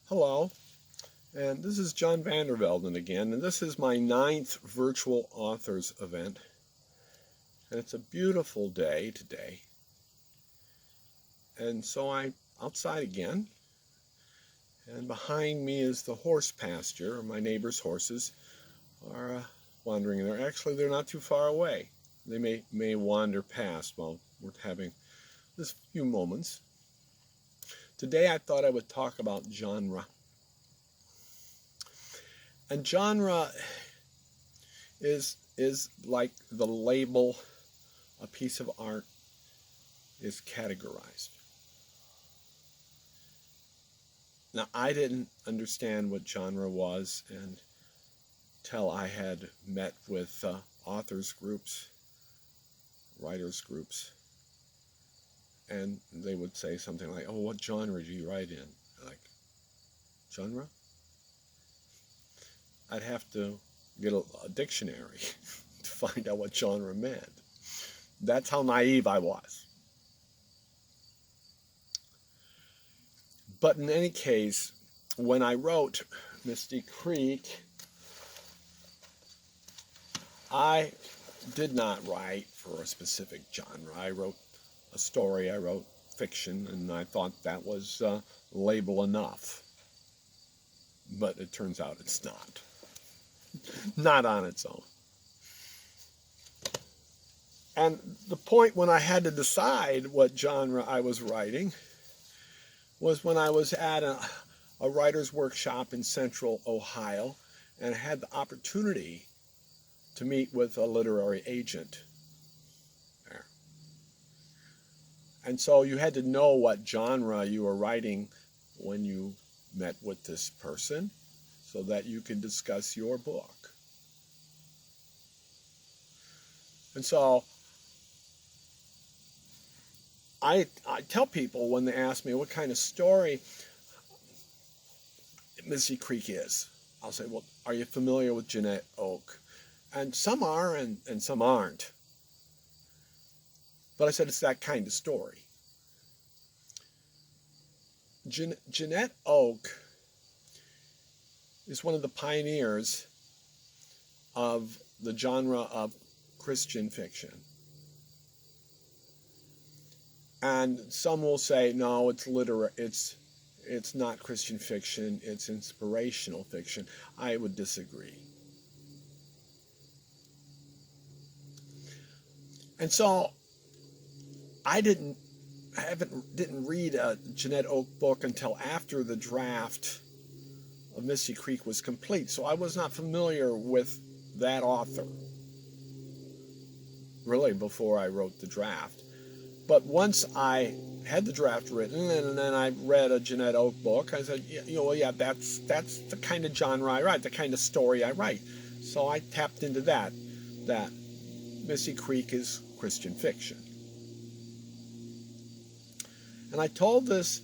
Hello, and this is John Vandervelden again, and this is my 9th virtual authors event. And it's a beautiful day today. And so I'm outside again, and behind me is the horse pasture. My neighbor's horses are wandering there. Actually, they're not too far away. They may wander past while we're having this few moments. Today I thought I would talk about genre. And genre is like the label a piece of art is categorized. Now, I didn't understand what genre was until I had met with authors groups, writers groups, and they would say something like, "Oh, what genre do you write in?" Like, genre? I'd have to get a dictionary to find out what genre meant. That's how naive I was. But in any case, when I wrote Misty Creek, I did not write for a specific genre. I wrote a story, I wrote fiction, and I thought that was label enough. But it turns out it's not. Not on its own. And the point when I had to decide what genre I was writing was when I was at a writer's workshop in Central Ohio and had the opportunity to meet with a literary agent there. And so you had to know what genre you were writing when you met with this person so that you could discuss your book. And so I tell people when they ask me what kind of story Misty Creek is, I'll say, well, are you familiar with Jeanette Oke? And some are and some aren't. But I said it's that kind of story. Jeanette Oke is one of the pioneers of the genre of Christian fiction. And some will say, no, it's not Christian fiction, it's inspirational fiction. I would disagree. And so I didn't read a Jeanette Oke book until after the draft of Misty Creek was complete. So I was not familiar with that author, really, before I wrote the draft. But once I had the draft written and then I read a Jeanette Oke book, I said, that's the kind of genre I write, the kind of story I write. So I tapped into that Misty Creek is Christian fiction. And I told this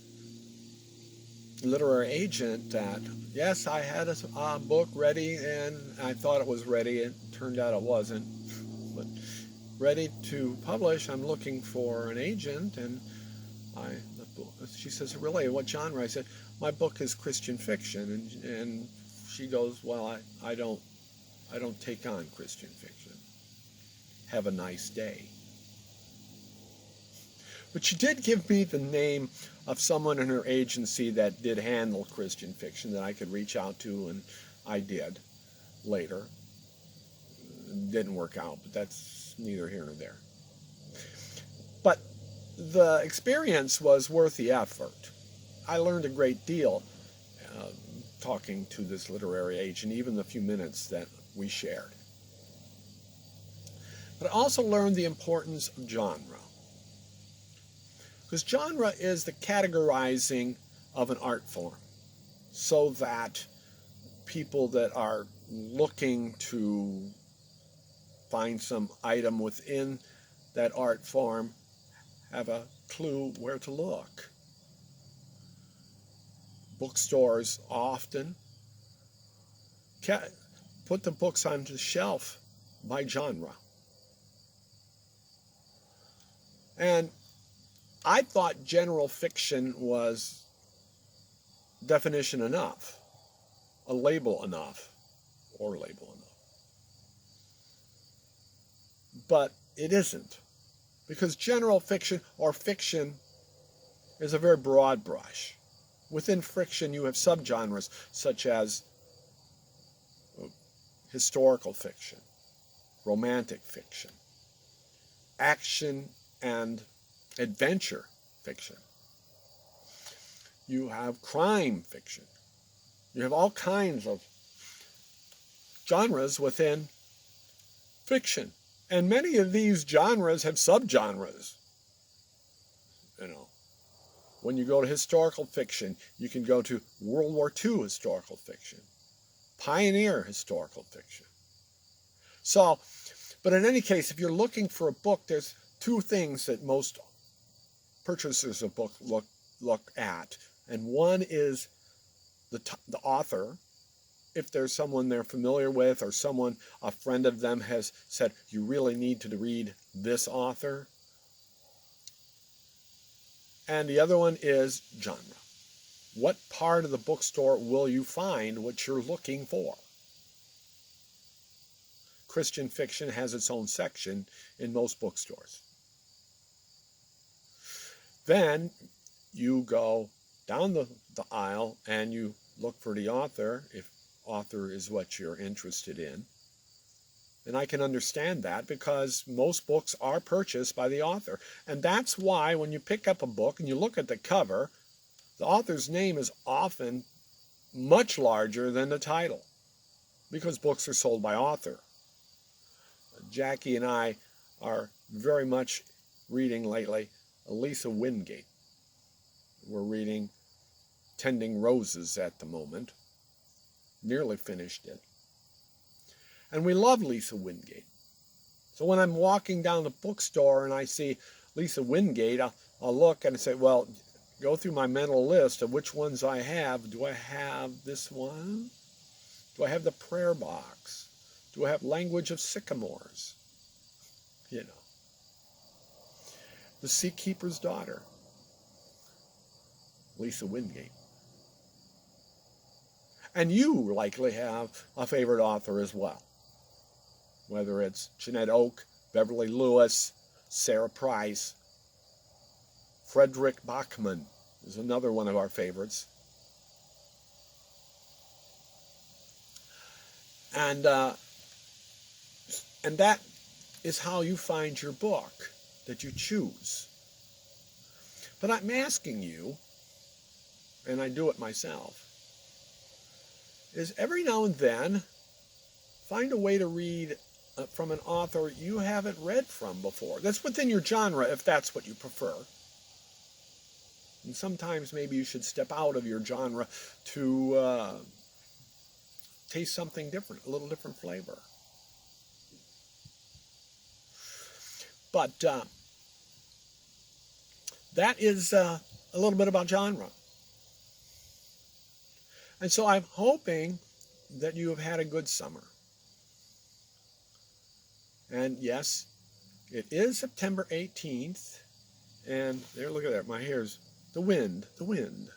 literary agent that, yes, I had a book ready, and I thought it was ready. It turned out it wasn't. But ready to publish, I'm looking for an agent, and she says, really, what genre? I said, my book is Christian fiction, and she goes, well, I don't take on Christian fiction. Have a nice day. But she did give me the name of someone in her agency that did handle Christian fiction that I could reach out to, and I did later. It didn't work out, but that's neither here nor there. But the experience was worth the effort. I learned a great deal talking to this literary agent, even the few minutes that we shared. But I also learned the importance of genre. Because genre is the categorizing of an art form so that people that are looking to find some item within that art form have a clue where to look. Bookstores often put the books on the shelf by genre. And I thought general fiction was definition enough, a label enough, or label enough. But it isn't, because general fiction or fiction is a very broad brush. Within fiction you have subgenres such as historical fiction, romantic fiction, action and adventure fiction. You have crime fiction. You have all kinds of genres within fiction. And many of these genres have subgenres. You know, when you go to historical fiction, you can go to World War II historical fiction, pioneer historical fiction. So, but in any case, if you're looking for a book, there's two things that most purchasers of books look at. And one is the author, if there's someone they're familiar with or someone, a friend of them has said, you really need to read this author. And the other one is genre. What part of the bookstore will you find what you're looking for? Christian fiction has its own section in most bookstores. Then you go down the aisle and you look for the author, if author is what you're interested in. And I can understand that because most books are purchased by the author. And that's why when you pick up a book and you look at the cover, the author's name is often much larger than the title because books are sold by author. Jackie and I are very much reading lately Lisa Wingate. We're reading Tending Roses at the moment. Nearly finished it. And we love Lisa Wingate. So when I'm walking down the bookstore and I see Lisa Wingate, I'll look and I say, well, go through my mental list of which ones I have. Do I have this one? Do I have the Prayer Box? Do I have Language of Sycamores? You know. The Seakeeper's Daughter. Lisa Wingate. And you likely have a favorite author as well. Whether it's Jeanette Oke, Beverly Lewis, Sarah Price, Frederick Bachman is another one of our favorites. And that is how you find your book that you choose. But I'm asking you, and I do it myself, is every now and then find a way to read from an author you haven't read from before. That's within your genre if that's what you prefer. And sometimes maybe you should step out of your genre to taste something different, a little different flavor. But that is a little bit about genre. And so I'm hoping that you have had a good summer. And yes, it is September 18th. And there, look at that, my hair's the wind. The wind.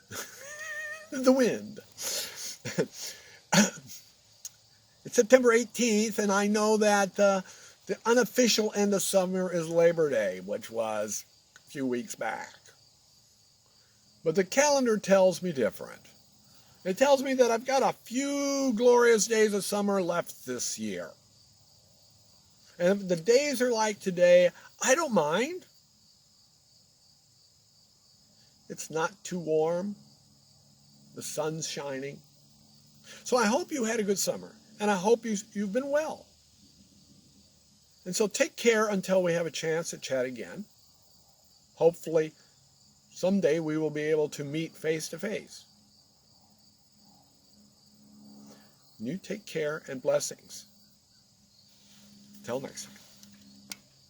It's September 18th, and I know that the unofficial end of summer is Labor Day, which was a few weeks back. But the calendar tells me different. It tells me that I've got a few glorious days of summer left this year. And if the days are like today, I don't mind. It's not too warm. The sun's shining. So I hope you had a good summer. And I hope you've been well. And so take care until we have a chance to chat again. Hopefully, someday we will be able to meet face to face. You take care and blessings. Till next time.